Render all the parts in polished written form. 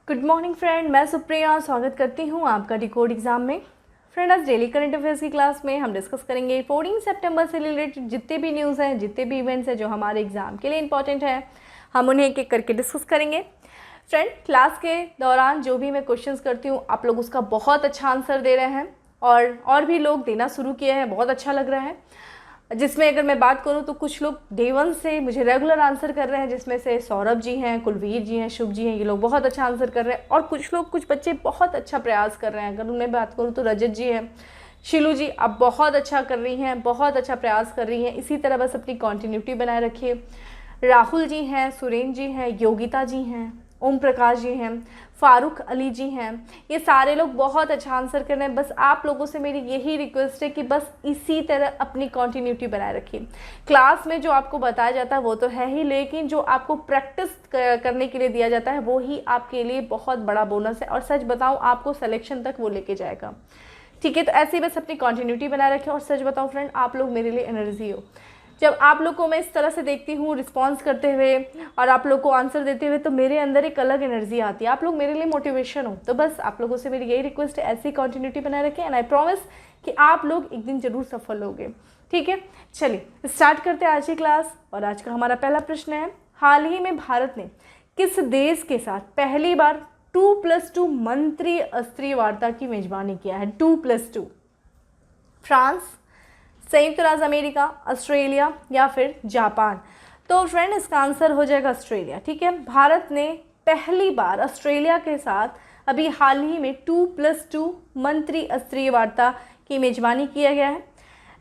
Good morning friend, मैं सुप्रिया स्वागत करती हूँ आपका डिकोड एग्जाम में। फ्रेंड, आज डेली करंट अफेयर्स की क्लास में हम डिस्कस करेंगे 14 सितंबर से रिलेटेड जितने भी न्यूज़ हैं, जितने भी इवेंट्स हैं जो हमारे एग्जाम के लिए इंपॉर्टेंट है, हम उन्हें एक एक करके डिस्कस करेंगे। फ्रेंड, क्लास के दौरान जो भी मैं क्वेश्चंस करती हूँ आप लोग उसका बहुत अच्छा आंसर दे रहे हैं और भी लोग देना शुरू किए हैं, बहुत अच्छा लग रहा है। जिसमें अगर मैं बात करूं तो कुछ लोग डे 1 से मुझे रेगुलर आंसर कर रहे हैं, जिसमें से सौरभ जी हैं, कुलवीर जी हैं, शुभ जी हैं, ये लोग बहुत अच्छा आंसर कर रहे हैं। और कुछ बच्चे बहुत अच्छा प्रयास कर रहे हैं। अगर मैं बात करूं तो रजत जी हैं, शिलू जी, आप बहुत अच्छा कर रही हैं, बहुत अच्छा प्रयास कर रही हैं। इसी तरह बस अपनी कॉन्टिन्यूटी बनाए रखिए। राहुल जी हैं, सुरेंद्र जी हैं, योगिता जी हैं, ओम प्रकाश जी हैं, फारूक अली जी हैं, ये सारे लोग बहुत अच्छा आंसर कर रहे हैं। बस आप लोगों से मेरी यही रिक्वेस्ट है कि बस इसी तरह अपनी कंटिन्यूटी बनाए रखिए। क्लास में जो आपको बताया जाता है वो तो है ही, लेकिन जो आपको प्रैक्टिस करने के लिए दिया जाता है वो ही आपके लिए बहुत बड़ा बोनस है और सच बताऊं आपको सिलेक्शन तक वो लेके जाएगा। ठीक है, तो ऐसे ही बस अपनी कंटिन्यूटी बनाए रखें। और सच बताऊं फ्रेंड, आप लोग मेरे लिए एनर्जी हो। जब आप लोग को मैं इस तरह से देखती हूँ रिस्पॉन्स करते हुए और आप लोग को आंसर देते हुए, तो मेरे अंदर एक अलग एनर्जी आती है। आप लोग मेरे लिए मोटिवेशन हो। तो बस आप लोगों से मेरी यही रिक्वेस्ट है, ऐसी कंटिन्यूटी बनाए रखें एंड आई प्रॉमिस कि आप लोग एक दिन जरूर सफल होंगे। ठीक है, चलिए स्टार्ट करते हैं आज की क्लास। और आज का हमारा पहला प्रश्न है, हाल ही में भारत ने किस देश के साथ पहली बार 2+2 मंत्री स्तरीय वार्ता की मेजबानी किया है? 2+2, फ्रांस, संयुक्त राज्य अमेरिका, ऑस्ट्रेलिया या फिर जापान? तो फ्रेंड, इसका आंसर हो जाएगा ऑस्ट्रेलिया। ठीक है, भारत ने पहली बार ऑस्ट्रेलिया के साथ अभी हाल ही में 2+2 मंत्री स्तरीय वार्ता की मेजबानी किया गया है।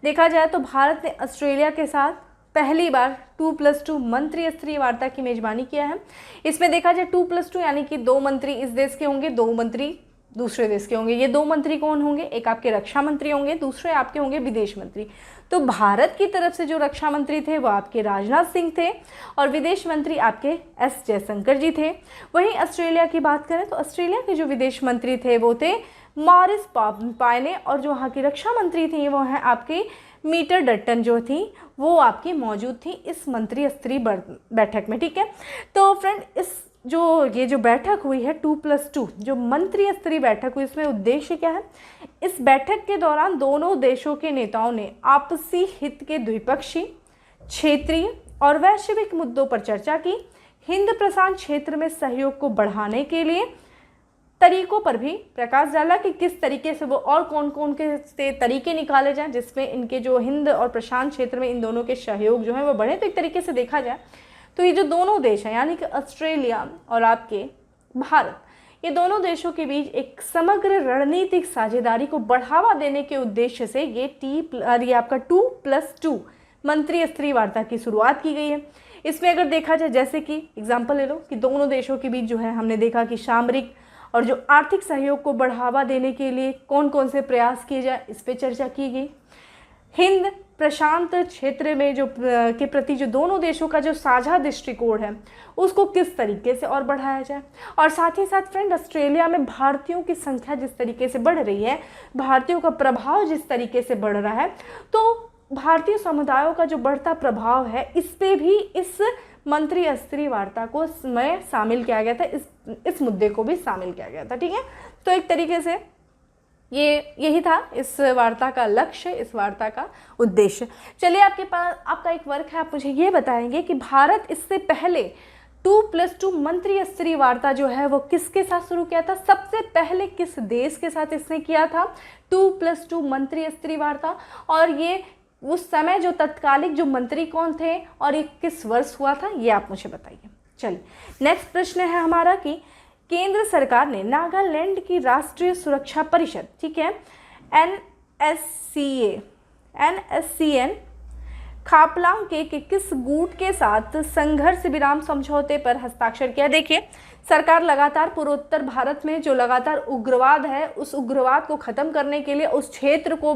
देखा जाए तो भारत ने ऑस्ट्रेलिया के साथ पहली बार 2+2 मंत्री स्तरीय वार्ता की मेजबानी किया है। इसमें देखा जाए 2+2 यानी कि 2 मंत्री इस देश के होंगे, 2 मंत्री दूसरे देश के होंगे। ये 2 मंत्री कौन होंगे? एक आपके रक्षा मंत्री होंगे, दूसरे आपके होंगे विदेश मंत्री। तो भारत की तरफ से जो रक्षा मंत्री थे वो आपके राजनाथ सिंह थे और विदेश मंत्री आपके एस जयशंकर जी थे। वहीं ऑस्ट्रेलिया की बात करें तो ऑस्ट्रेलिया के जो विदेश मंत्री थे वो थे मॉरिस पायने और जो वहाँ की रक्षा मंत्री थी वो हैं आपकी मीटर डट्टन जो थी वो आपकी मौजूद थी इस मंत्री स्तरीय बैठक में। ठीक है, तो फ्रेंड, ये जो बैठक हुई है 2+2 जो मंत्री स्तरीय बैठक हुई, इसमें उद्देश्य क्या है? इस बैठक के दौरान दोनों देशों के नेताओं ने आपसी हित के द्विपक्षीय, क्षेत्रीय और वैश्विक मुद्दों पर चर्चा की। हिंद प्रशांत क्षेत्र में सहयोग को बढ़ाने के लिए तरीकों पर भी प्रकाश डाला कि किस तरीके से वो और कौन कौन के से तरीके निकाले जाएं जिसमें इनके जो हिंद और प्रशांत क्षेत्र में इन दोनों के सहयोग जो है वो बढ़े। तो एक तरीके से देखा जाए तो ये जो दोनों देश हैं यानी कि ऑस्ट्रेलिया और आपके भारत, ये दोनों देशों के बीच एक समग्र रणनीतिक साझेदारी को बढ़ावा देने के उद्देश्य से ये आपका 2+2 मंत्री स्तरीय वार्ता की शुरुआत की गई है। इसमें अगर देखा जाए, जैसे कि एग्जाम्पल ले लो कि दोनों देशों के बीच जो है हमने देखा कि सामरिक और जो आर्थिक सहयोग को बढ़ावा देने के लिए कौन कौन से प्रयास किए जाए, इस पर चर्चा की गई। हिंद प्रशांत क्षेत्र में जो के प्रति जो दोनों देशों का जो साझा दृष्टिकोण है उसको किस तरीके से और बढ़ाया जाए। और साथ ही साथ फ्रेंड, ऑस्ट्रेलिया में भारतीयों की संख्या जिस तरीके से बढ़ रही है, भारतीयों का प्रभाव जिस तरीके से बढ़ रहा है, तो भारतीय समुदायों का जो बढ़ता प्रभाव है इस पे भी इस मंत्री स्तरीय वार्ता को में शामिल किया गया था, इस मुद्दे को भी शामिल किया गया था। ठीक है, तो एक तरीके से यही था इस वार्ता का लक्ष्य, इस वार्ता का उद्देश्य। चलिए, आपके पास आपका एक वर्क है, आप मुझे ये बताएंगे कि भारत इससे पहले 2+2 मंत्री स्तरीय वार्ता जो है वो किसके साथ शुरू किया था? सबसे पहले किस देश के साथ इसने किया था 2+2 मंत्री स्तरीय वार्ता? और ये उस समय जो तत्कालिक जो मंत्री कौन थे और ये किस वर्ष हुआ था, ये आप मुझे बताइए। चलिए, नेक्स्ट प्रश्न है हमारा कि केंद्र सरकार ने नागालैंड की राष्ट्रीय सुरक्षा परिषद, ठीक है, NSCN खापलांग के किस गुट के साथ संघर्ष विराम समझौते पर हस्ताक्षर किया? देखिए, सरकार लगातार पूर्वोत्तर भारत में जो लगातार उग्रवाद है उस उग्रवाद को खत्म करने के लिए, उस क्षेत्र को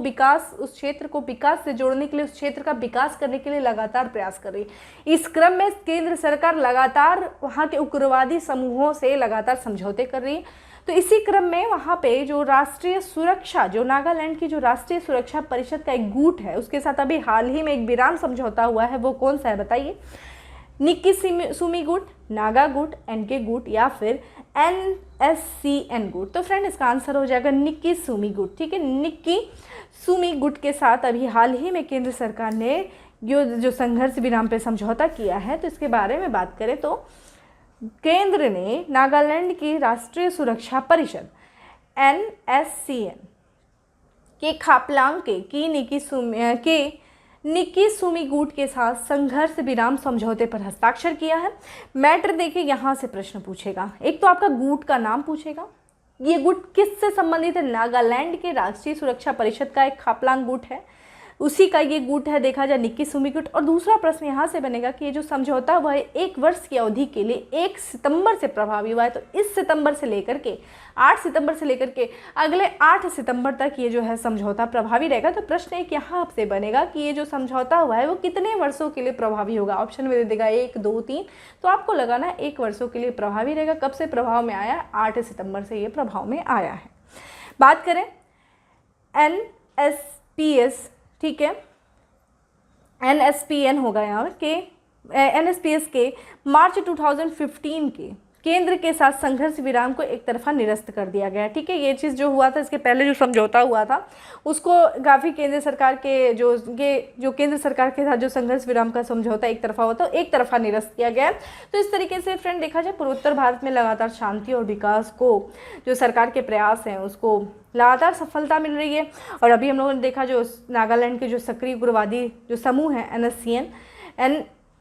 विकास से जोड़ने के लिए, उस क्षेत्र का विकास करने के लिए लगातार प्रयास कर रही है। इस क्रम में केंद्र सरकार लगातार वहाँ के उग्रवादी समूहों से लगातार समझौते कर रही है। तो इसी क्रम में वहाँ पे जो राष्ट्रीय सुरक्षा, जो नागालैंड की जो राष्ट्रीय सुरक्षा परिषद का एक गुट है उसके साथ अभी हाल ही में एक विराम समझौता हुआ है, वो कौन सा है बताइए? निक्की सुमी गुट, नागा गुट, एनके गुट या फिर NSCN गुट। तो फ्रेंड इसका आंसर हो जाएगा निक्की सुमी गुट। ठीक है, निक्की सुमी गुट के साथ अभी हाल ही में केंद्र सरकार ने जो संघर्ष विराम पे समझौता किया है, तो इसके बारे में बात करें तो केंद्र ने नागालैंड की राष्ट्रीय सुरक्षा परिषद NSCN के खापलांग के निक्की सुमी गुट के साथ संघर्ष विराम समझौते पर हस्ताक्षर किया है। मैटर देखिए, यहाँ से प्रश्न पूछेगा, एक तो आपका गुट का नाम पूछेगा, ये गुट किससे संबंधित है, नागालैंड के राष्ट्रीय सुरक्षा परिषद का एक खापलांग गुट है, उसी का ये गुट है देखा जाए निक्की सुमी गुट। और दूसरा प्रश्न यहाँ से बनेगा कि ये जो समझौता हुआ है 1 वर्ष की अवधि के लिए 1 सितंबर से प्रभावी हुआ है, तो इस सितंबर से लेकर के 8 सितंबर से लेकर के अगले 8 सितंबर तक ये जो है समझौता प्रभावी रहेगा। तो प्रश्न एक यहाँ से बनेगा कि ये जो समझौता हुआ है वो कितने वर्षों के लिए प्रभावी होगा। ऑप्शन में दे देगा 1, 2, 3, तो आपको लगाना 1 वर्षों के लिए प्रभावी रहेगा। कब से प्रभाव में आया, 8 सितंबर से ये प्रभाव में आया है। बात करें NSPS, ठीक है, NSPN होगा यहाँ के NSPS के मार्च 2015 के केंद्र के साथ संघर्ष विराम को एक तरफा निरस्त कर दिया गया। ठीक है, ये चीज़ जो हुआ था, इसके पहले जो समझौता हुआ था उसको काफ़ी केंद्र सरकार के जो केंद्र सरकार के साथ जो संघर्ष विराम का समझौता एक तरफा हुआ था, एक तरफा निरस्त किया गया। तो इस तरीके से फ्रेंड देखा जाए पूर्वोत्तर भारत में लगातार शांति और विकास को जो सरकार के प्रयास हैं उसको लगातार सफलता मिल रही है। और अभी हम लोगों ने देखा जो नागालैंड के जो सक्रिय उग्रवादी जो समूह है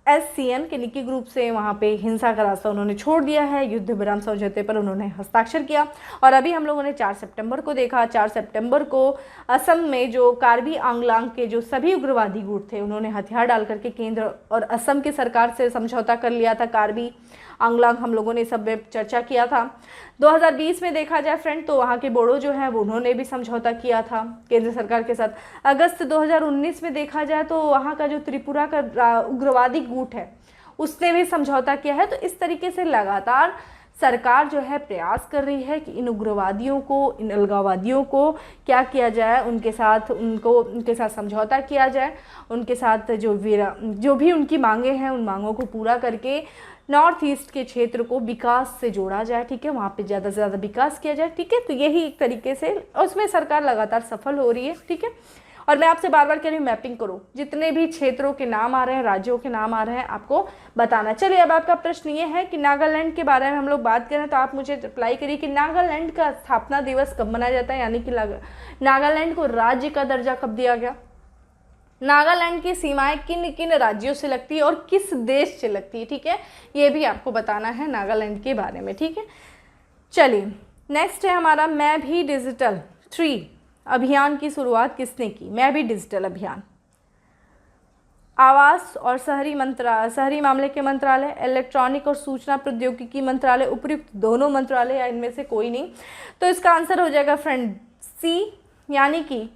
NSCN के निक्की ग्रुप से वहाँ पे हिंसा का रास्ता उन्होंने छोड़ दिया है, युद्ध विराम समझौते पर उन्होंने हस्ताक्षर किया। और अभी हम लोगों ने 4 सितंबर को देखा, 4 सितंबर को असम में जो कार्बी आंगलांग के जो सभी उग्रवादी गुट थे उन्होंने हथियार डाल करके केंद्र और असम की सरकार से समझौता कर लिया था। कार्बी आंगलांग हम लोगों ने सब में चर्चा किया था। 2020 में देखा जाए फ्रेंड तो वहाँ के बोडो जो है वो उन्होंने भी समझौता किया था केंद्र सरकार के साथ। अगस्त 2019 में देखा जाए तो वहाँ का जो त्रिपुरा का उग्रवादी गुट है उसने भी समझौता किया है। तो इस तरीके से लगातार सरकार जो है प्रयास कर रही है कि इन उग्रवादियों को, इन अलगाववादियों को क्या किया जाए, उनके साथ समझौता किया जाए, उनके साथ जो भी उनकी मांगे हैं उन मांगों को पूरा करके नॉर्थ ईस्ट के क्षेत्र को विकास से जोड़ा जाए। ठीक है, वहाँ पे ज़्यादा से ज़्यादा विकास किया जाए। ठीक है, तो यही एक तरीके से उसमें सरकार लगातार सफल हो रही है। ठीक है, और मैं आपसे बार बार कह रही हूँ मैपिंग करो, जितने भी क्षेत्रों के नाम आ रहे हैं, राज्यों के नाम आ रहे हैं, आपको बताना। चलिए, अब आपका प्रश्न ये है कि नागालैंड के बारे में हम लोग बात करें तो आप मुझे रिप्लाई करिए कि नागालैंड का स्थापना दिवस कब मनाया जाता है, यानी कि नागालैंड को राज्य का दर्जा कब दिया गया, नागालैंड की सीमाएं किन किन राज्यों से लगती है और किस देश से लगती है। ठीक है, ये भी आपको बताना है नागालैंड के बारे में। ठीक है, चलिए नेक्स्ट है हमारा मैं भी डिजिटल 3 अभियान की शुरुआत किसने की। मैं भी डिजिटल अभियान आवास और शहरी मामले के मंत्रालय, इलेक्ट्रॉनिक और सूचना प्रौद्योगिकी मंत्रालय, उपयुक्त दोनों मंत्रालय या इनमें से कोई नहीं। तो इसका आंसर हो जाएगा फ्रेंड C, यानी कि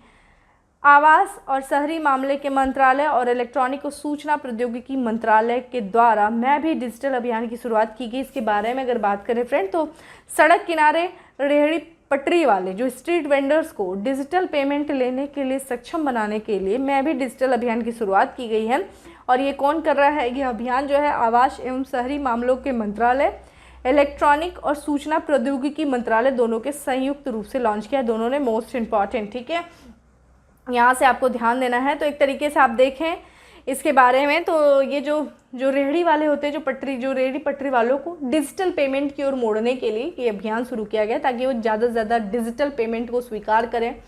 आवास और शहरी मामले के मंत्रालय और इलेक्ट्रॉनिक और सूचना प्रौद्योगिकी मंत्रालय के द्वारा मैं भी डिजिटल अभियान की शुरुआत की गई। इसके बारे में अगर बात करें फ्रेंड तो सड़क किनारे रेहड़ी पटरी वाले जो स्ट्रीट वेंडर्स को डिजिटल पेमेंट लेने के लिए सक्षम बनाने के लिए मैं भी डिजिटल अभियान की शुरुआत की गई है। और ये कौन कर रहा है, ये अभियान जो है आवास एवं शहरी मामलों के मंत्रालय, इलेक्ट्रॉनिक और सूचना प्रौद्योगिकी मंत्रालय दोनों के संयुक्त रूप से लॉन्च किया। दोनों ने मोस्ट इम्पॉर्टेंट, ठीक है, यहाँ से आपको ध्यान देना है। तो एक तरीके से आप देखें इसके बारे में तो ये जो रेहड़ी वाले होते हैं, जो रेहड़ी पटरी वालों को डिजिटल पेमेंट की ओर मोड़ने के लिए ये अभियान शुरू किया गया ताकि वो ज़्यादा से ज़्यादा डिजिटल पेमेंट को स्वीकार करें।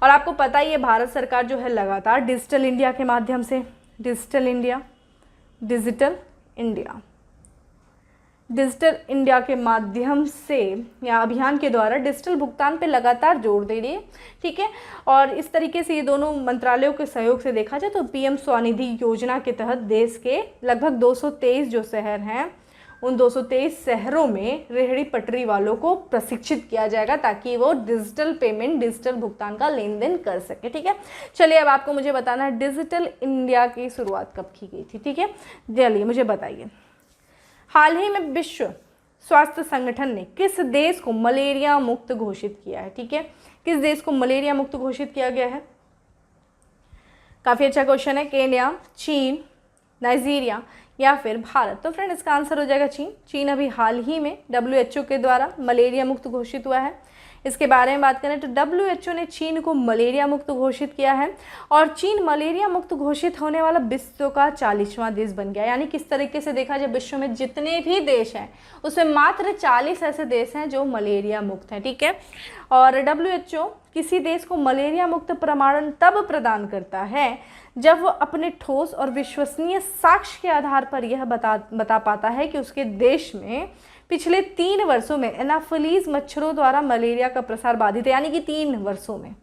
और आपको पता ही है भारत सरकार जो है लगातार डिजिटल इंडिया के माध्यम से डिजिटल इंडिया के माध्यम से या अभियान के द्वारा डिजिटल भुगतान पे लगातार जोर दे रही है। ठीक है, और इस तरीके से ये दोनों मंत्रालयों के सहयोग से देखा जाए तो पीएम स्वनिधि योजना के तहत देश के लगभग 223 जो शहर हैं उन 223 शहरों में रेहड़ी पटरी वालों को प्रशिक्षित किया जाएगा ताकि वो डिजिटल पेमेंट, डिजिटल भुगतान का लेन देन कर सके। ठीक है, चलिए अब आपको मुझे बताना है डिजिटल इंडिया की शुरुआत कब की गई थी। ठीक है, चलिए मुझे बताइए। हाल ही में विश्व स्वास्थ्य संगठन ने किस देश को मलेरिया मुक्त घोषित किया है। ठीक है, किस देश को मलेरिया मुक्त घोषित किया गया है, काफ़ी अच्छा क्वेश्चन है। केन्या, चीन, नाइजीरिया या फिर भारत? तो फ्रेंड इसका आंसर हो जाएगा चीन। चीन अभी हाल ही में WHO के द्वारा मलेरिया मुक्त घोषित हुआ है। इसके बारे में बात करें तो WHO ने चीन को मलेरिया मुक्त घोषित किया है और चीन मलेरिया मुक्त घोषित होने वाला विश्व का 40वां देश बन गया। यानी किस तरीके से देखा जाए, विश्व में जितने भी देश हैं उसमें मात्र 40 ऐसे देश हैं जो मलेरिया मुक्त हैं, ठीक है। और WHO किसी देश को मलेरिया मुक्त प्रमाणन तब प्रदान करता है जब वो अपने ठोस और विश्वसनीय साक्ष्य के आधार पर यह बता पाता है कि उसके देश में पिछले 3 वर्षों में एनाफिलीज मच्छरों द्वारा मलेरिया का प्रसार बाधित है। यानी कि 3 वर्षों में,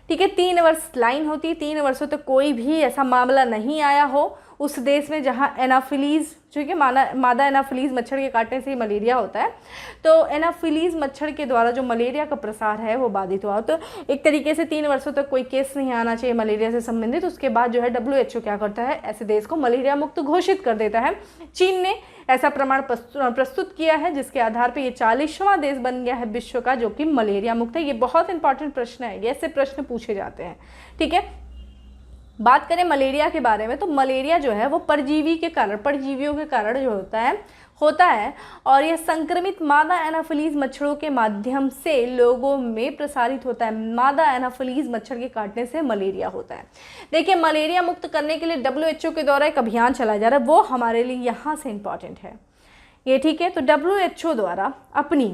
ठीक है, 3 वर्ष लाइन होती है, 3 वर्षों तक कोई भी ऐसा मामला नहीं आया हो उस देश में जहां एनाफिलीज, जो कि मादा एनाफिलीज मच्छर के काटने से ही मलेरिया होता है, तो एनाफिलीज मच्छर के द्वारा जो मलेरिया का प्रसार है वो बाधित हुआ। तो एक तरीके से 3 वर्षों तक कोई केस नहीं आना चाहिए मलेरिया से संबंधित। उसके बाद जो है WHO क्या करता है, ऐसे देश को मलेरिया मुक्त घोषित कर देता है। चीन ने ऐसा प्रमाण प्रस्तुत किया है जिसके आधार पर ये 40वां देश बन गया है विश्व का जो कि मलेरिया मुक्त है। ये बहुत इंपॉर्टेंट प्रश्न है, ऐसे प्रश्न पूछे जाते हैं, ठीक है। बात करें मलेरिया के बारे में तो मलेरिया जो है वो परजीवियों के कारण जो होता है और यह संक्रमित मादा एनाफिलीज मच्छरों के माध्यम से लोगों में प्रसारित होता है। मादा एनाफिलीज मच्छर के काटने से मलेरिया होता है। देखिए, मलेरिया मुक्त करने के लिए WHO के द्वारा एक अभियान चलाया जा रहा है, वो हमारे लिए यहाँ से इम्पॉर्टेंट है ये, ठीक है। तो WHO द्वारा अपनी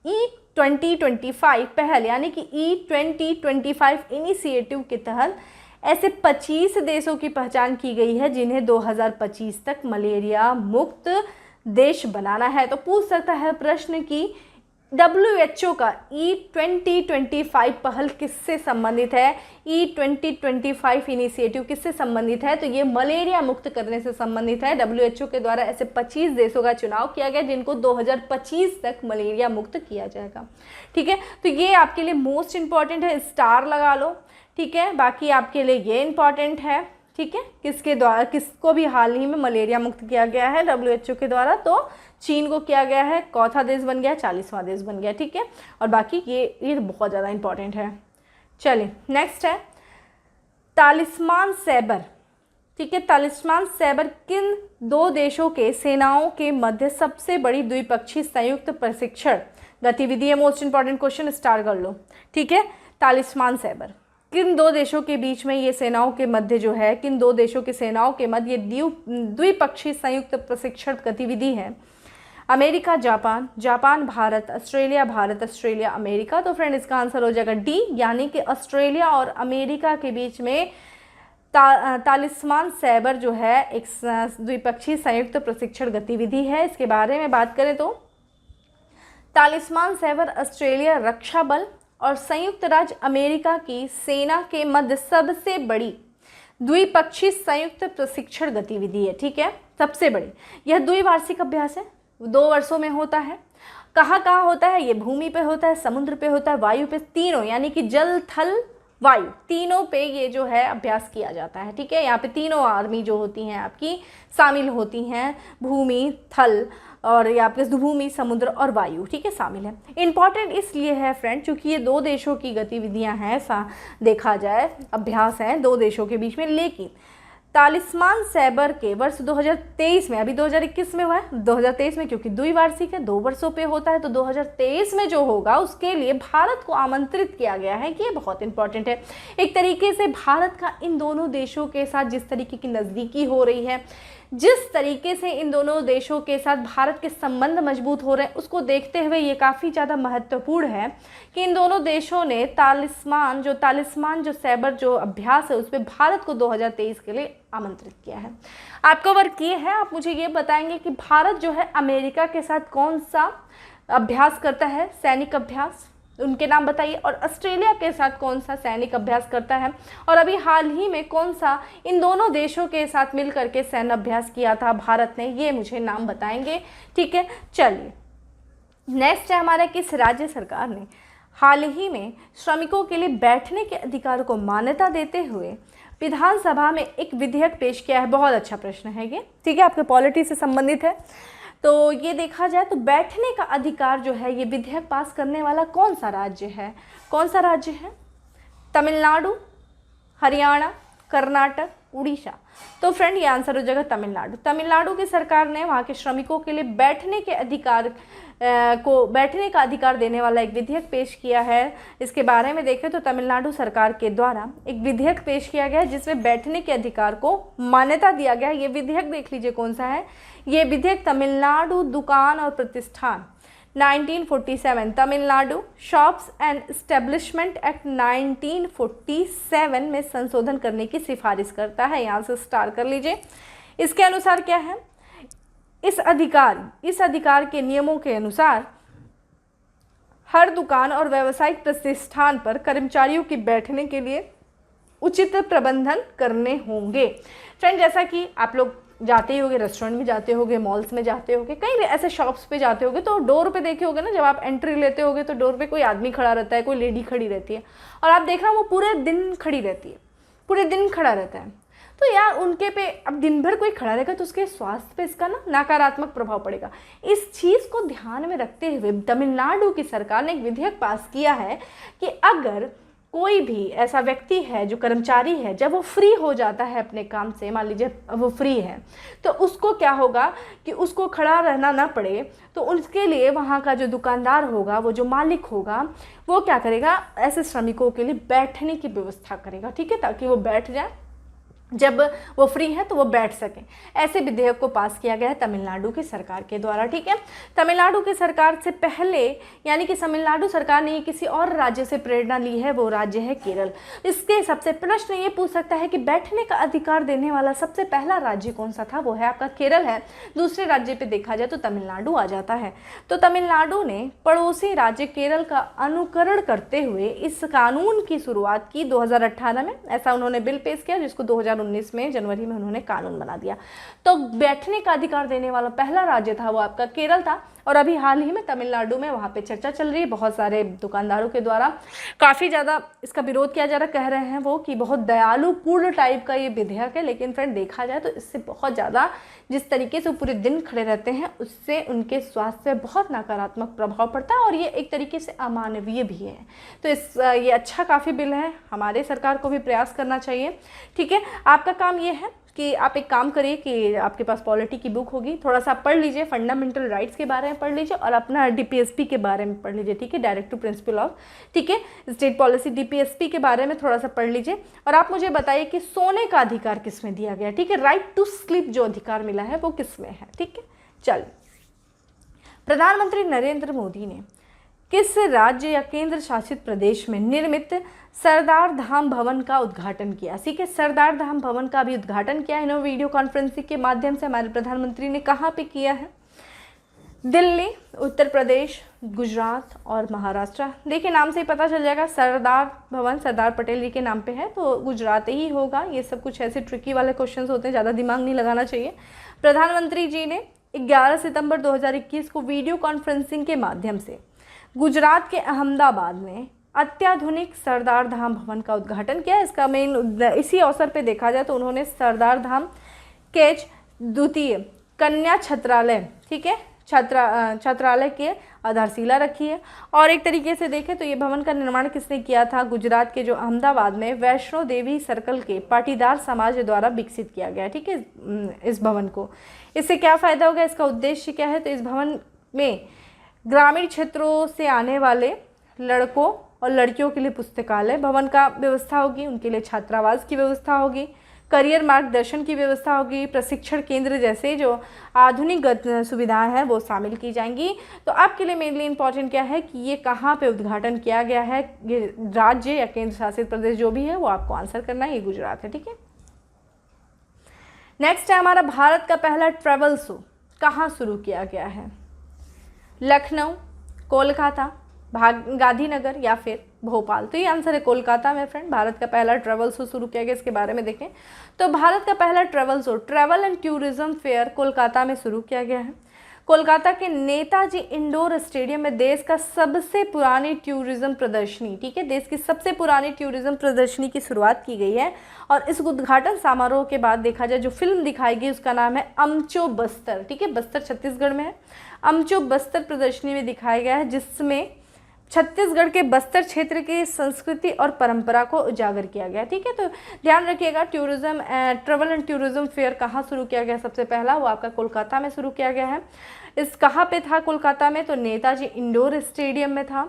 E2025 पहल यानी कि E2025 इनिशिएटिव के तहत ऐसे 25 देशों की पहचान की गई है जिन्हें 2025 तक मलेरिया मुक्त देश बनाना है। तो पूछ सकता है प्रश्न कि WHO का E2025 पहल किससे संबंधित है, E2025 इनिशिएटिव किससे संबंधित है? तो ये मलेरिया मुक्त करने से संबंधित है। WHO के द्वारा ऐसे 25 देशों का चुनाव किया गया जिनको 2025 तक मलेरिया मुक्त किया जाएगा, ठीक है। तो ये आपके लिए मोस्ट इंपॉर्टेंट है, स्टार लगा लो, ठीक है। बाकी आपके लिए ये इंपॉर्टेंट है, ठीक है, किसको भी हाल ही में मलेरिया मुक्त किया गया है WHO के द्वारा, तो चीन को किया गया है, चौथा देश बन गया, 40वां देश बन गया, ठीक है। और बाकी ये बहुत ज़्यादा इंपॉर्टेंट है। चलिए नेक्स्ट है तालिस्मान सैबर, ठीक है। तालिस्मान सैबर किन 2 देशों के सेनाओं के मध्य सबसे बड़ी द्विपक्षीय संयुक्त प्रशिक्षण गतिविधि है? मोस्ट इंपॉर्टेंट क्वेश्चन, स्टार कर लो, ठीक है। तालिस्मान सैबर किन 2 देशों के बीच में ये सेनाओं के मध्य जो है, किन 2 देशों की सेनाओं के मध्य ये द्विपक्षीय संयुक्त प्रशिक्षण गतिविधि है? America Japan, Japan Bharat, Australia America. तो फ्रेंड इसका आंसर हो जाएगा डी, यानी कि ऑस्ट्रेलिया और अमेरिका के बीच में तालिस्मान सैबर जो है एक द्विपक्षीय संयुक्त प्रशिक्षण गतिविधि है। इसके बारे में बात करें तो तालिस्मान सैबर ऑस्ट्रेलिया रक्षा बल और संयुक्त राज्य अमेरिका की सेना के मध्य सबसे बड़ी द्विपक्षीय संयुक्त प्रशिक्षण गतिविधि है, ठीक है, सबसे बड़ी। यह द्विवार्षिक अभ्यास है, 2 वर्षों में होता है। कहाँ कहाँ होता है? ये भूमि पे होता है, समुद्र पे होता है, वायु पे, तीनों यानी कि जल थल वायु तीनों पे ये जो है अभ्यास किया जाता है, ठीक है। यहाँ पे तीनों आर्मी जो होती हैं आपकी शामिल होती हैं, भूमि, थल और यहाँ पे भूमि, समुद्र और वायु, ठीक है, शामिल है। इम्पॉर्टेंट इसलिए है फ्रेंड क्योंकि ये 2 देशों की गतिविधियाँ हैं, देखा जाए अभ्यास हैं 2 देशों के बीच में। लेकिन तालिस्मान सैबर के वर्ष 2023 में, अभी 2021 में हुआ है, 2023 में क्योंकि द्विवार्षिक है, 2 वर्षों पे होता है, तो 2023 में जो होगा उसके लिए भारत को आमंत्रित किया गया है कि ये बहुत इंपॉर्टेंट है। एक तरीके से भारत का इन दोनों देशों के साथ जिस तरीके की नज़दीकी हो रही है, जिस तरीके से इन दोनों देशों के साथ भारत के संबंध मजबूत हो रहे हैं, उसको देखते हुए ये काफ़ी ज़्यादा महत्वपूर्ण है कि इन दोनों देशों ने तालिस्मान जो सैबर जो अभ्यास है उस पर भारत को 2023 के लिए आमंत्रित किया है। आपका वर्क ये है, आप मुझे ये बताएंगे कि भारत जो है अमेरिका के साथ कौन सा अभ्यास करता है, सैनिक अभ्यास, उनके नाम बताइए, और ऑस्ट्रेलिया के साथ कौन सा सैनिक अभ्यास करता है, और अभी हाल ही में कौन सा इन दोनों देशों के साथ मिलकर के सैन्य अभ्यास किया था भारत ने, ये मुझे नाम बताएंगे, ठीक है। चलिए नेक्स्ट है हमारा, किस राज्य सरकार ने हाल ही में श्रमिकों के लिए बैठने के अधिकार को मान्यता देते हुए विधानसभा में एक विधेयक पेश किया है? बहुत अच्छा प्रश्न है ये, ठीक है, आपके पॉलिटी से संबंधित है। तो ये देखा जाए तो बैठने का अधिकार जो है ये विधेयक पास करने वाला कौन सा राज्य है? कौन सा राज्य है? तमिलनाडु, हरियाणा, कर्नाटक, उड़ीसा। तो फ्रेंड ये आंसर हो जाएगा तमिलनाडु। तमिलनाडु की सरकार ने वहाँ के श्रमिकों के लिए बैठने का अधिकार देने वाला एक विधेयक पेश किया है। इसके बारे में देखें तो तमिलनाडु सरकार के द्वारा एक विधेयक पेश किया गया है जिसमें बैठने के अधिकार को मान्यता दिया गया है। ये विधेयक देख लीजिए कौन सा है, ये विधेयक तमिलनाडु दुकान और प्रतिष्ठान 1947, Tamil Nadu shops and establishment act 1947 में संशोधन करने की सिफारिश करता है। यहाँ से स्टार कर लीजिए। इसके अनुसार क्या है, इस अधिकार के नियमों के अनुसार हर दुकान और व्यावसायिक प्रतिष्ठान पर कर्मचारियों की बैठने के लिए उचित प्रबंधन करने होंगे। फ्रेंड जैसा कि आप लोग जाते ही होगे, रेस्टोरेंट में जाते होगे, मॉल्स में जाते होगे, कहीं ऐसे शॉप्स पे जाते होगे तो डोर पे देखे होगे ना, जब आप एंट्री लेते होगे तो डोर पे कोई आदमी खड़ा रहता है, कोई लेडी खड़ी रहती है और आप देख रहे हो वो पूरे दिन खड़ी रहती है, पूरे दिन खड़ा रहता है। तो यार उनके पे अब दिन भर कोई खड़ा रहेगा तो उसके स्वास्थ्य पे इसका ना नकारात्मक प्रभाव पड़ेगा। इस चीज़ को ध्यान में रखते हुए तमिलनाडु की सरकार ने एक विधेयक पास किया है कि अगर कोई भी ऐसा व्यक्ति है जो कर्मचारी है, जब वो फ्री हो जाता है अपने काम से, मान लीजिए वो फ्री है, तो उसको क्या होगा कि उसको खड़ा रहना ना पड़े, तो उसके लिए वहाँ का जो दुकानदार होगा, वो जो मालिक होगा, वो क्या करेगा, ऐसे श्रमिकों के लिए बैठने की व्यवस्था करेगा, ठीक है, ताकि वो बैठ जाए, जब वो फ्री है तो वो बैठ सकें। ऐसे विधेयक को पास किया गया है तमिलनाडु की सरकार के द्वारा, ठीक है। तमिलनाडु की सरकार से पहले यानी कि तमिलनाडु सरकार ने किसी और राज्य से प्रेरणा ली है, वो राज्य है केरल। इसके सबसे प्रश्न ये पूछ सकता है कि बैठने का अधिकार देने वाला सबसे पहला राज्य कौन सा था, वो है आपका केरल है। दूसरे राज्य पे देखा जाए तो तमिलनाडु आ जाता है। तो तमिलनाडु ने पड़ोसी राज्य केरल का अनुकरण करते हुए इस कानून की शुरुआत की 2018 में। ऐसा उन्होंने बिल पेश किया जिसको 2019 में जनवरी में उन्होंने कानून बना दिया। तो बैठने का अधिकार देने वाला पहला राज्य था वो आपका केरल था। और अभी हाल ही में तमिलनाडु में वहाँ पे चर्चा चल रही है, बहुत सारे दुकानदारों के द्वारा काफ़ी ज़्यादा इसका विरोध किया जा रहा, कह रहे हैं वो कि बहुत दयालु पूर्ण टाइप का ये विधेयक है। लेकिन फ्रेंड देखा जाए तो इससे बहुत ज़्यादा जिस तरीके से वो पूरे दिन खड़े रहते हैं उससे उनके स्वास्थ्य पे बहुत नकारात्मक प्रभाव पड़ता है और ये एक तरीके से अमानवीय भी है। तो ये अच्छा काफ़ी बिल है, हमारे सरकार को भी प्रयास करना चाहिए, ठीक है। आपका काम ये है कि आप एक काम करिए कि आपके पास पॉलिटी की बुक होगी, थोड़ा सा पढ़ लीजिए, फंडामेंटल राइट्स के बारे में पढ़ लीजिए और अपना डीपीएसपी के बारे में पढ़ लीजिए, ठीक है, डायरेक्ट टू प्रिंसिपल ऑफ, ठीक है, स्टेट पॉलिसी डीपीएसपी के बारे में थोड़ा सा पढ़ लीजिए। और आप मुझे बताइए कि सोने का अधिकार किस में दिया गया, ठीक है, राइट टू स्लीप जो अधिकार मिला है वो किस में है, ठीक है। चलिए, प्रधानमंत्री नरेंद्र मोदी ने किस राज्य या केंद्र शासित प्रदेश में निर्मित सरदार धाम भवन का उद्घाटन किया, ठीक है। सरदार धाम भवन का भी उद्घाटन किया है वीडियो कॉन्फ्रेंसिंग के माध्यम से हमारे प्रधानमंत्री ने। कहाँ पे किया है? दिल्ली, उत्तर प्रदेश, गुजरात और महाराष्ट्र। देखिए नाम से ही पता चल जाएगा, सरदार भवन सरदार पटेल जी के नाम पे है तो गुजरात ही होगा। ये सब कुछ ऐसे ट्रिकी वाले क्वेश्चंस होते हैं, ज़्यादा दिमाग नहीं लगाना चाहिए। प्रधानमंत्री जी ने 11 सितंबर 2021 को वीडियो कॉन्फ्रेंसिंग के माध्यम से गुजरात के अहमदाबाद में अत्याधुनिक सरदार धाम भवन का उद्घाटन किया। इसका मेन इसी अवसर पे देखा जाए तो उन्होंने सरदार धाम केज द्वितीय कन्या छात्रालय, ठीक है, छात्रालय की आधारशिला रखी है। और एक तरीके से देखें तो ये भवन का निर्माण किसने किया था? गुजरात के जो अहमदाबाद में वैष्णो देवी सर्कल के पाटीदार समाज द्वारा विकसित किया गया, ठीक है, इस भवन को। इससे क्या फ़ायदा होगा, इसका उद्देश्य क्या है? तो इस भवन में ग्रामीण क्षेत्रों से आने वाले लड़कों और लड़कियों के लिए पुस्तकालय भवन का व्यवस्था होगी, उनके लिए छात्रावास की व्यवस्था होगी, करियर मार्गदर्शन की व्यवस्था होगी, प्रशिक्षण केंद्र जैसे जो आधुनिक सुविधाएं हैं वो शामिल की जाएंगी। तो आपके लिए मेनली इंपॉर्टेंट क्या है कि ये कहाँ पे उद्घाटन किया गया है, ये राज्य या केंद्र शासित प्रदेश जो भी है वो आपको आंसर करना है, ये गुजरात है, ठीक है। नेक्स्ट है हमारा, भारत का पहला ट्रैवल शो कहाँ शुरू किया गया है? लखनऊ, कोलकाता, गांधीनगर या फिर भोपाल। तो ये आंसर है कोलकाता में फ्रेंड। भारत का पहला ट्रैवल शो शुरू किया गया, इसके बारे में देखें तो भारत का पहला travel show travel and tourism fair Kolkata में शुरू किया गया है। कोलकाता के नेताजी इंडोर स्टेडियम में देश का सबसे पुरानी टूरिज्म प्रदर्शनी, ठीक है, देश की सबसे पुरानी टूरिज्म प्रदर्शनी की शुरुआत की गई है। और इस उद्घाटन समारोह के बाद देखा जाए जो फिल्म दिखाई गई उसका नाम है अमचो बस्तर, ठीक है, बस्तर छत्तीसगढ़ में है। अमचो बस्तर प्रदर्शनी में दिखाया गया है जिसमें छत्तीसगढ़ के बस्तर क्षेत्र की संस्कृति और परंपरा को उजागर किया गया। ठीक है, तो ध्यान रखिएगा, tourism travel and tourism fair कहाँ शुरू किया गया? सबसे पहला वो आपका कोलकाता में शुरू किया गया है। इस कहाँ पे था कोलकाता में? तो नेताजी इंडोर स्टेडियम में था।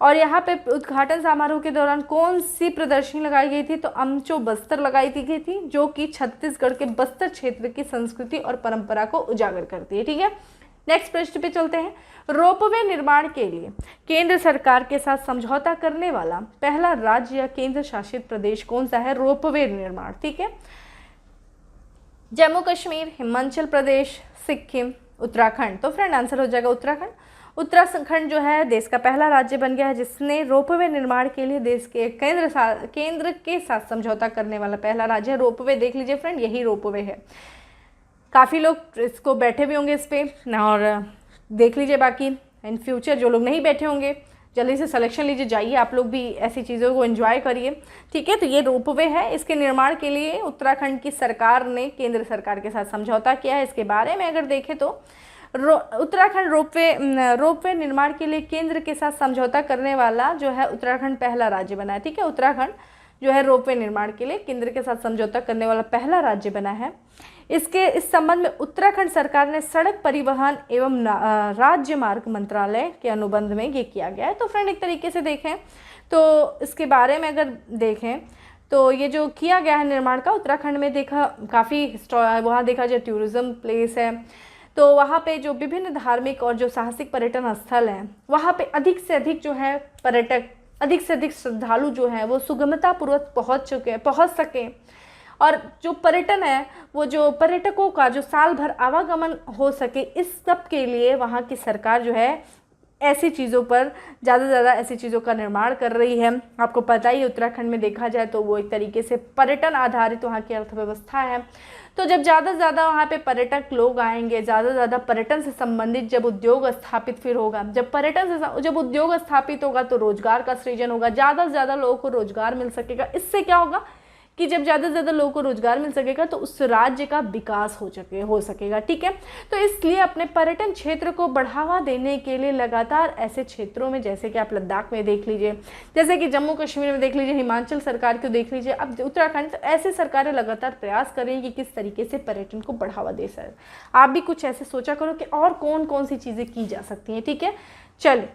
और यहाँ पे उद्घाटन समारोह के दौरान कौन सी प्रदर्शनी लगाई गई थी? तो अमचो बस्तर लगाई गई थी, जो कि छत्तीसगढ़ के बस्तर क्षेत्र की संस्कृति और परंपरा को उजागर करती है। ठीक है, नेक्स्ट प्रश्न पे चलते हैं। रोपवे निर्माण के लिए केंद्र सरकार के साथ समझौता करने वाला पहला राज्य या केंद्र शासित प्रदेश कौन सा है? रोपवे निर्माण। ठीक है, जम्मू कश्मीर, हिमाचल प्रदेश, सिक्किम, उत्तराखंड। तो फ्रेंड आंसर हो जाएगा उत्तराखंड। उत्तराखंड जो है देश का पहला राज्य बन गया है जिसने रोपवे निर्माण के लिए देश के केंद्र के साथ समझौता करने वाला पहला राज्य है। रोपवे देख लीजिए फ्रेंड, यही रोपवे है। काफ़ी लोग इसको बैठे भी होंगे इस पर, और देख लीजिए बाकी इन फ्यूचर जो लोग नहीं बैठे होंगे जल्दी से सिलेक्शन लीजिए, जाइए आप लोग भी ऐसी चीज़ों को एंजॉय करिए। ठीक है, तो ये रोपवे है, इसके निर्माण के लिए उत्तराखंड की सरकार ने केंद्र सरकार के साथ समझौता किया है। इसके बारे में अगर देखें तो उत्तराखंड रोपवे निर्माण के लिए केंद्र के साथ समझौता करने वाला जो है उत्तराखंड पहला राज्य बना है। ठीक है, उत्तराखंड जो है रोपवे निर्माण के लिए केंद्र के साथ समझौता करने वाला पहला राज्य बना है। इस संबंध में उत्तराखंड सरकार ने सड़क परिवहन एवं राज्य मार्ग मंत्रालय के अनुबंध में ये किया गया है। तो फ्रेंड एक तरीके से देखें तो इसके बारे में अगर देखें तो ये जो किया गया है निर्माण का उत्तराखंड में, देखा काफ़ी वहाँ देखा जाए टूरिज़्म प्लेस है, तो वहाँ पे जो विभिन्न धार्मिक और जो साहसिक पर्यटन स्थल हैं वहाँ पे अधिक से अधिक जो है पर्यटक, अधिक से अधिक श्रद्धालु जो हैं वो सुगमतापूर्वक पहुँच सकें, और जो पर्यटन है वो जो पर्यटकों का जो साल भर आवागमन हो सके, इस सब के लिए वहाँ की सरकार जो है ऐसी चीज़ों पर ज़्यादा से ज़्यादा ऐसी चीज़ों का निर्माण कर रही है। आपको पता ही उत्तराखंड में देखा जाए तो वो एक तरीके से पर्यटन आधारित वहाँ की अर्थव्यवस्था है। तो जब ज़्यादा से ज़्यादा वहाँ पे पर्यटक लोग आएंगे, ज़्यादा से ज़्यादा पर्यटन से संबंधित जब उद्योग स्थापित फिर होगा, जब उद्योग स्थापित होगा तो रोजगार का सृजन होगा, ज़्यादा से ज़्यादा लोगों को रोजगार मिल सकेगा। इससे क्या होगा कि जब ज़्यादा से ज़्यादा लोगों को रोजगार मिल सकेगा तो उस राज्य का विकास हो सकेगा। ठीक है, तो इसलिए अपने पर्यटन क्षेत्र को बढ़ावा देने के लिए लगातार ऐसे क्षेत्रों में, जैसे कि आप लद्दाख में देख लीजिए, जैसे कि जम्मू कश्मीर में देख लीजिए, हिमाचल सरकार को देख लीजिए, अब उत्तराखंड, तो ऐसे सरकारें लगातार प्रयास कर रही हैं कि किस तरीके से पर्यटन को बढ़ावा दे सके। आप भी कुछ ऐसे सोचा करो कि और कौन कौन सी चीज़ें की जा सकती हैं। ठीक है, चलिए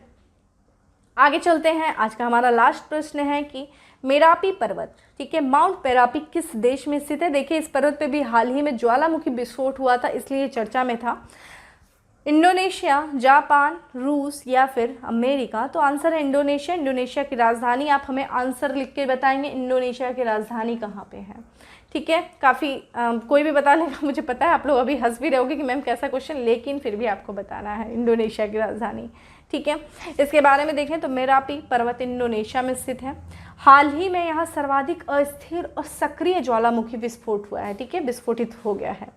आगे चलते हैं। आज का हमारा लास्ट प्रश्न है कि मेरापी पर्वत, ठीक है, माउंट मेरापी किस देश में स्थित है? देखिए इस पर्वत पे भी हाल ही में ज्वालामुखी विस्फोट हुआ था, इसलिए चर्चा में था। इंडोनेशिया, जापान, रूस या फिर अमेरिका? तो आंसर है इंडोनेशिया। इंडोनेशिया की राजधानी, आप हमें आंसर लिख के बताएंगे इंडोनेशिया की राजधानी कहाँ पे है। ठीक है, काफ़ी कोई भी बता लेगा, मुझे पता है आप लोग अभी हंस भी रहोगे कि मैम कैसा क्वेश्चन, लेकिन फिर भी आपको बताना है इंडोनेशिया की राजधानी। ठीक है, इसके बारे में देखें तो मेरापी पर्वत इंडोनेशिया में स्थित है। हाल ही में यहाँ सर्वाधिक अस्थिर और सक्रिय ज्वालामुखी विस्फोट हुआ है। ठीक है, विस्फोटित हो गया है।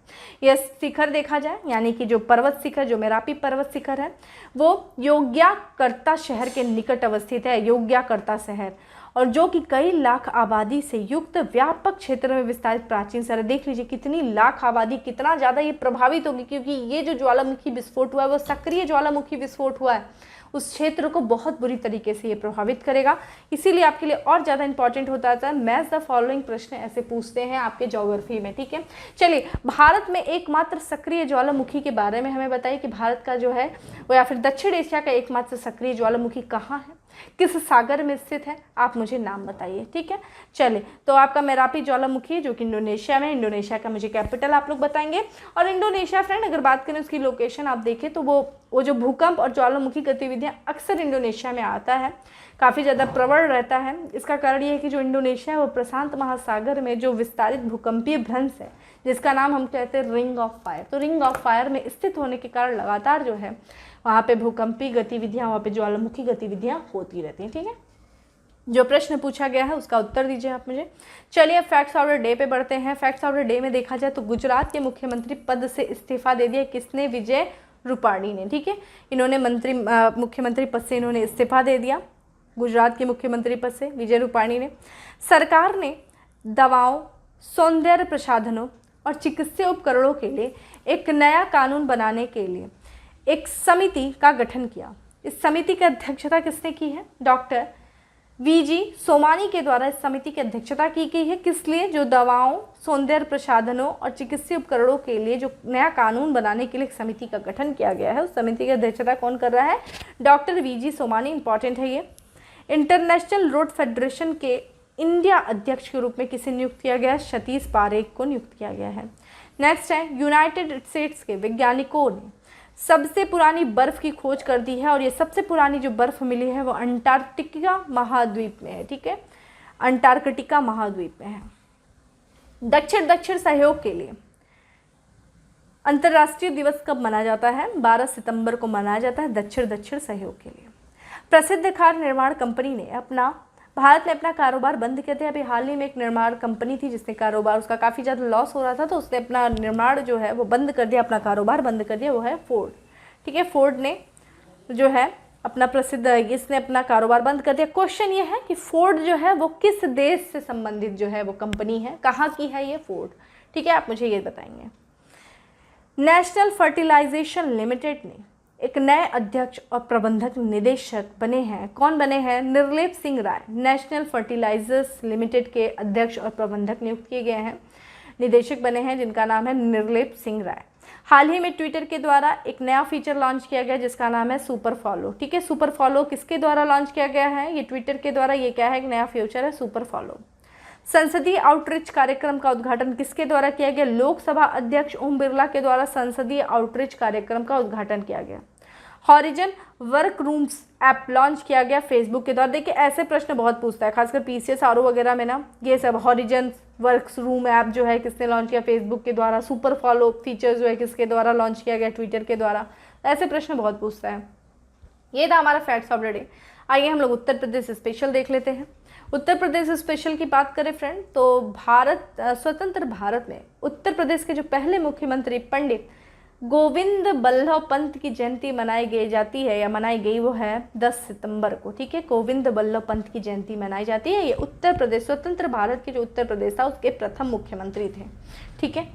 यह शिखर देखा जाए, यानी कि जो पर्वत शिखर, जो मेरापी पर्वत शिखर है, वो योग्याकर्ता शहर के निकट अवस्थित है। योग्याकर्ता शहर, और जो कि कई लाख आबादी से युक्त व्यापक क्षेत्र में विस्तारित प्राचीन शहर। देख लीजिए कितनी लाख आबादी, कितना ज़्यादा ये प्रभावित होगी, क्योंकि ये जो ज्वालामुखी विस्फोट हुआ है वो सक्रिय ज्वालामुखी विस्फोट हुआ है, उस क्षेत्र को बहुत बुरी तरीके से ये प्रभावित करेगा। इसीलिए आपके लिए और ज़्यादा इंपॉर्टेंट होता है मैच द फॉलोइंग प्रश्न ऐसे पूछते हैं आपके ज्योग्राफी में। ठीक है, चलिए भारत में एकमात्र सक्रिय ज्वालामुखी के बारे में हमें बताइए कि भारत का जो है वो या फिर दक्षिण एशिया का एकमात्र सक्रिय ज्वालामुखी कहाँ है, किस सागर में स्थित है, आप मुझे नाम बताइए। ठीक है, चलिए तो आपका मेरापी ज्वालामुखी जो कि इंडोनेशिया में, इंडोनेशिया का मुझे कैपिटल आप लोग बताएंगे। और इंडोनेशिया फ्रेंड अगर बात करें उसकी लोकेशन आप देखें तो वो जो भूकंप और ज्वालामुखी गतिविधियां अक्सर इंडोनेशिया में आता है, काफ़ी ज़्यादा प्रबल रहता है। इसका कारण ये है कि जो इंडोनेशिया है वो प्रशांत महासागर में जो विस्तारित भूकंपीय भ्रंश है, जिसका नाम हम कहते हैं रिंग ऑफ फायर, तो रिंग ऑफ फायर में स्थित होने के कारण लगातार जो है वहाँ पे भूकंपीय गतिविधियाँ, वहाँ पे ज्वालामुखी गतिविधियाँ होती रहती हैं। ठीक है, जो प्रश्न पूछा गया है उसका उत्तर दीजिए आप मुझे। चलिए फैक्ट्स ऑफ द डे पे बढ़ते हैं। फैक्ट्स ऑफ द डे में देखा जाए तो गुजरात के मुख्यमंत्री पद से इस्तीफा दे दिया। किसने? विजय रूपाणी ने। ठीक है, इन्होंने मुख्यमंत्री पद से इन्होंने इस्तीफा दे दिया, गुजरात के मुख्यमंत्री पद से विजय रूपाणी ने। सरकार ने दवाओं, सौंदर्य प्रसाधनों और चिकित्सा उपकरणों के लिए एक नया कानून बनाने के लिए एक समिति का गठन किया। इस समिति की अध्यक्षता किसने की है? डॉक्टर वीजी सोमानी के द्वारा इस समिति की अध्यक्षता की गई है। किस लिए? जो दवाओं, सौंदर्य प्रसाधनों और चिकित्सीय उपकरणों के लिए जो नया कानून बनाने के लिए एक समिति का गठन किया गया है, उस समिति की अध्यक्षता कौन कर रहा है? Doctor V G Somani. इंपॉर्टेंट है ये। इंटरनेशनल रोड फेडरेशन के इंडिया अध्यक्ष के रूप में किसे नियुक्त किया गया है? सतीश पारेख को नियुक्त किया गया है। नेक्स्ट है, यूनाइटेड स्टेट्स के वैज्ञानिकों ने सबसे पुरानी बर्फ की खोज कर दी है और ये सबसे पुरानी जो बर्फ मिली है वो अंटार्कटिका महाद्वीप में है। ठीक है, अंटार्कटिका महाद्वीप में है। दक्षिण दक्षिण सहयोग के लिए अंतर्राष्ट्रीय दिवस कब मनाया जाता है? 12 सितंबर को मनाया जाता है दक्षिण दक्षिण सहयोग के लिए। प्रसिद्ध कार निर्माण कंपनी ने भारत में अपना कारोबार बंद कर दिया। अभी हाल ही में एक निर्माण कंपनी थी जिसने कारोबार, उसका काफ़ी ज़्यादा लॉस हो रहा था, तो उसने अपना निर्माण जो है वो बंद कर दिया, अपना कारोबार बंद कर दिया। वो है फोर्ड। ठीक है, फोर्ड ने जो है अपना इसने अपना कारोबार बंद कर दिया। क्वेश्चन ये है कि फोर्ड जो है वो किस देश से संबंधित जो है वो कंपनी है, कहाँ की है ये फोर्ड? ठीक है, आप मुझे ये बताएंगे। नेशनल फर्टिलाइजेशन लिमिटेड ने एक नए अध्यक्ष और प्रबंधक निदेशक बने हैं। कौन बने हैं? निर्लेप सिंह राय नेशनल फर्टिलाइजर्स लिमिटेड के अध्यक्ष और प्रबंधक नियुक्त किए गए हैं, निदेशक बने हैं, जिनका नाम है निर्लेप सिंह राय। हाल ही में ट्विटर के द्वारा एक नया फीचर लॉन्च किया गया जिसका नाम है सुपर फॉलो। ठीक है, सुपर फॉलो किसके द्वारा लॉन्च किया गया है? ये ट्विटर के द्वारा। ये क्या है? एक नया फीचर है सुपर फॉलो। संसदीय आउटरीच कार्यक्रम का उद्घाटन किसके द्वारा किया गया? लोकसभा अध्यक्ष ओम बिरला के द्वारा संसदीय आउटरीच कार्यक्रम का उद्घाटन किया गया। Horizon work rooms app launch किया गया फेसबुक के द्वारा। देखिए, ऐसे प्रश्न बहुत पूछता है, खासकर पीसीएस आरओ वगैरह में ना, ये सब हॉरिजन वर्क रूम ऐप जो है किसने लॉन्च किया? फेसबुक के द्वारा। सुपर फॉलो फीचर जो है किसके द्वारा लॉन्च किया गया? ट्विटर के द्वारा। ऐसे प्रश्न बहुत पूछता है। ये था हमारा फैक्ट्स ऑफ द डे। आइए हम लोग उत्तर प्रदेश स्पेशल देख लेते हैं। उत्तर प्रदेश स्पेशल की बात करें फ्रेंड, तो स्वतंत्र भारत में उत्तर प्रदेश के जो पहले मुख्यमंत्री पंडित गोविंद बल्लभ पंत की जयंती मनाई गई वो है 10 सितंबर को। ठीक है, गोविंद बल्लभ पंत की जयंती मनाई जाती है। ये उत्तर प्रदेश, स्वतंत्र भारत के जो उत्तर प्रदेश था उसके प्रथम मुख्यमंत्री थे। ठीक है,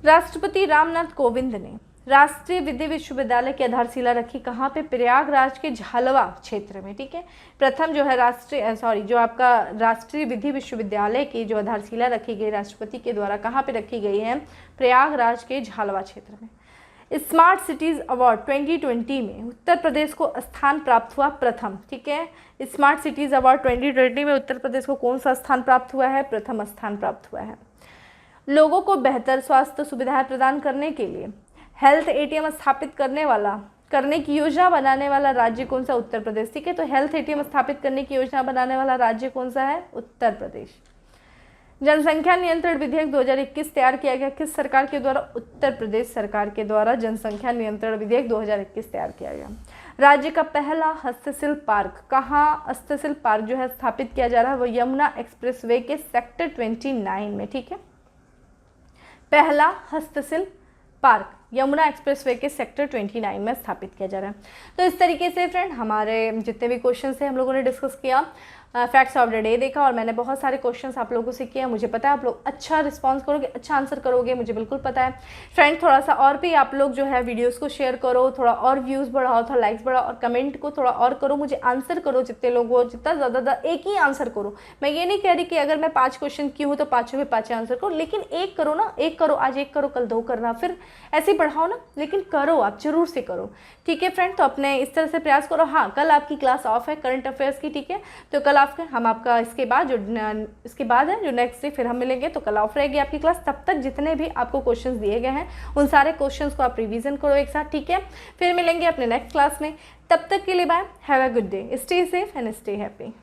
राष्ट्रपति रामनाथ कोविंद ने राष्ट्रीय विधि विश्वविद्यालय की आधारशिला रखी कहाँ पे? प्रयागराज के झालवा क्षेत्र में। ठीक है, प्रथम जो है राष्ट्रीय विधि विश्वविद्यालय की जो आधारशिला रखी गई राष्ट्रपति के द्वारा कहाँ पे रखी गई है? प्रयागराज के झालवा क्षेत्र में। स्मार्ट सिटीज़ अवार्ड 2020 में उत्तर प्रदेश को स्थान प्राप्त हुआ प्रथम। ठीक है, स्मार्ट सिटीज़ अवार्ड 2020 में उत्तर प्रदेश को कौन सा स्थान प्राप्त हुआ है? प्रथम स्थान प्राप्त हुआ है। लोगों को बेहतर स्वास्थ्य सुविधाएं प्रदान करने के लिए हेल्थ एटीएम स्थापित करने की योजना बनाने वाला राज्य कौन सा? उत्तर प्रदेश। ठीक है, तो हेल्थ एटीएम स्थापित करने की योजना बनाने वाला राज्य कौन सा है? उत्तर प्रदेश। जनसंख्या नियंत्रण विधेयक 2021 तैयार किया गया किस सरकार के द्वारा? उत्तर प्रदेश सरकार के द्वारा जनसंख्या नियंत्रण विधेयक 2021 तैयार किया गया। राज्य का पहला हस्तशिल्प पार्क कहाँ हस्तशिल्प पार्क जो है स्थापित किया जा रहा है? वो यमुना एक्सप्रेसवे के सेक्टर 29 में। ठीक है, पहला हस्तशिल्प पार्क यमुना एक्सप्रेसवे के सेक्टर 29 में स्थापित किया जा रहा है। तो इस तरीके से फ्रेंड हमारे जितने भी क्वेश्चन थे हम लोगों ने डिस्कस किया, फैक्ट्स ऑफ द डे देखा और मैंने बहुत सारे क्वेश्चंस आप लोगों से किया। मुझे पता है आप लोग अच्छा रिस्पांस करोगे, अच्छा आंसर करोगे, मुझे बिल्कुल पता है। फ्रेंड थोड़ा सा और भी आप लोग जो है वीडियोस को शेयर करो, थोड़ा और व्यूज़ बढ़ाओ, थोड़ा लाइक्स बढ़ाओ और कमेंट को थोड़ा और करो। मुझे आंसर करो, जितने लोग हो जितना ज़्यादा एक ही आंसर करो। मैं ये नहीं कह रही कि अगर मैं 5 क्वेश्चन की हूँ तो 5 में 5 आंसर करो, लेकिन एक करो ना, एक करो, आज एक करो कल 2 करना, फिर ऐसे ही बढ़ाओ ना, लेकिन करो, आप जरूर से करो। ठीक है फ्रेंड, तो अपने इस तरह से प्रयास करो। हाँ, कल आपकी क्लास ऑफ है करंट अफेयर्स की। ठीक है, तो कल हम आपका इसके बाद है जो नेक्स्ट डे फिर हम मिलेंगे, तो कल ऑफ रहेगी आपकी क्लास। तब तक जितने भी आपको क्वेश्चंस दिए गए हैं उन सारे क्वेश्चंस को आप रिवीजन करो एक साथ। ठीक है, फिर मिलेंगे अपने नेक्स्ट क्लास में। तब तक के लिए bye, have a good day, stay safe and stay happy.